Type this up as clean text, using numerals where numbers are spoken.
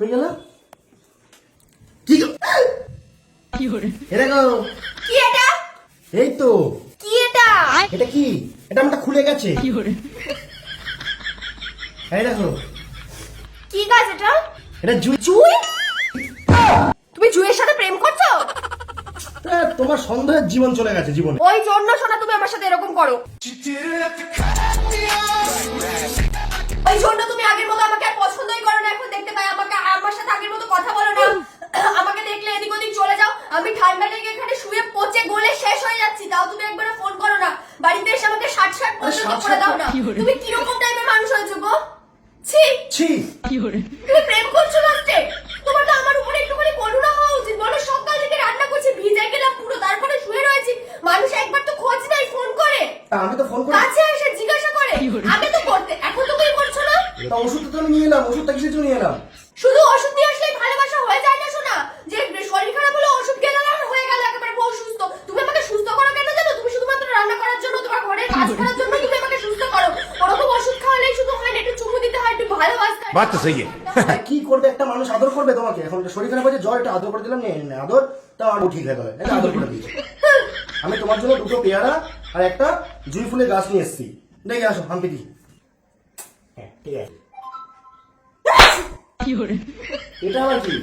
কই গেল? কি গো? এটা গো। কি এটা? এই তো। কি এটা? এটা কি? এটা আমারটা খুলে গেছে। এই দেখো। কি গাছ এটা? এটা জুই। জুই? তুমি জুইয়ের সাথে প্রেম করছো? তোমার সন্দেহের জীবন চলে গেছে জীবনে। ওই জন্য শোনা তুমি আমার সাথে এরকম করো। ওই জন্য তুমি আগের মতো আমাকে আর পছন্দই করো না। এখন দেখতে পাই আমাকে আমার সাথে আগের মতো কথা বলো না। আমাকে দেখলে এদিক ওদিক চলে যাও। আমি ঠান্ডা লেগে এখানে শুয়ে পচে গলে শেষ হয়ে যাচ্ছি, তাও তুমি একবার ফোন করো না। বাড়িতে এসে আমাকে ষাট পর্যন্ত করে দাও না। তুমি কিরকম টাইপের মানুষ হয়েছো গো? ছি ছি। তুমি প্রেম করছো লাস্টে? তোমার তো আমার উপরে একটুখানি করুণা হওয়া উচিত। বলো সকাল থেকে রান্না করছি, ভিজে গেলাম পুরো, তারপরে শুয়ে রয়েছি। মানুষ একবার তো খোঁজ নেয়, ফোন করে। আমি তো ফোন করি। কাছে এসে জিজ্ঞাসা করে। আমি তো করতে, এখন তো তুমি করছো না। তা ওষুধ তো আমি নিয়ে এলাম। ওষুধটা কিসের জন্য নিয়ে এলাম? শুধু ওষুধ নিয়ে আসলেই ভালোবাসা হয়ে যায় না শোনা। যে শরীর খারাপ হলো ওষুধ খেলে না হয়ে গেল একেবারে বউ সুস্থ। তুমি আমাকে সুস্থ করো কেন জানো? তুমি শুধুমাত্র রান্না করার জন্য, তোমার ঘরের কাজ করার জন্য তুমি আমাকে সুস্থ করো। ওরকম ওষুধ খাওয়ালেই শুধু হয় না, একটু চুমু দিতে হয়, একটু ভালোবাসতে হয়। बात तो सही है। কি করবে একটা মানুষ? আদর করবে তোমাকে? এখন শরীর খারাপ হয়েছে, জ্বর, একটা আদর করে দিলাম। আদর তা আর ঠিক হয়ে গেল। এটা আদর করে দিয়েছে। আমি তোমার জন্য দুটো পেয়ারা আর একটা জুঁই ফুলের গাছ নিয়ে এসেছি। দেখে আসো হাম্পি দি। হ্যাঁ ঠিক আছে। এটা আবার কি?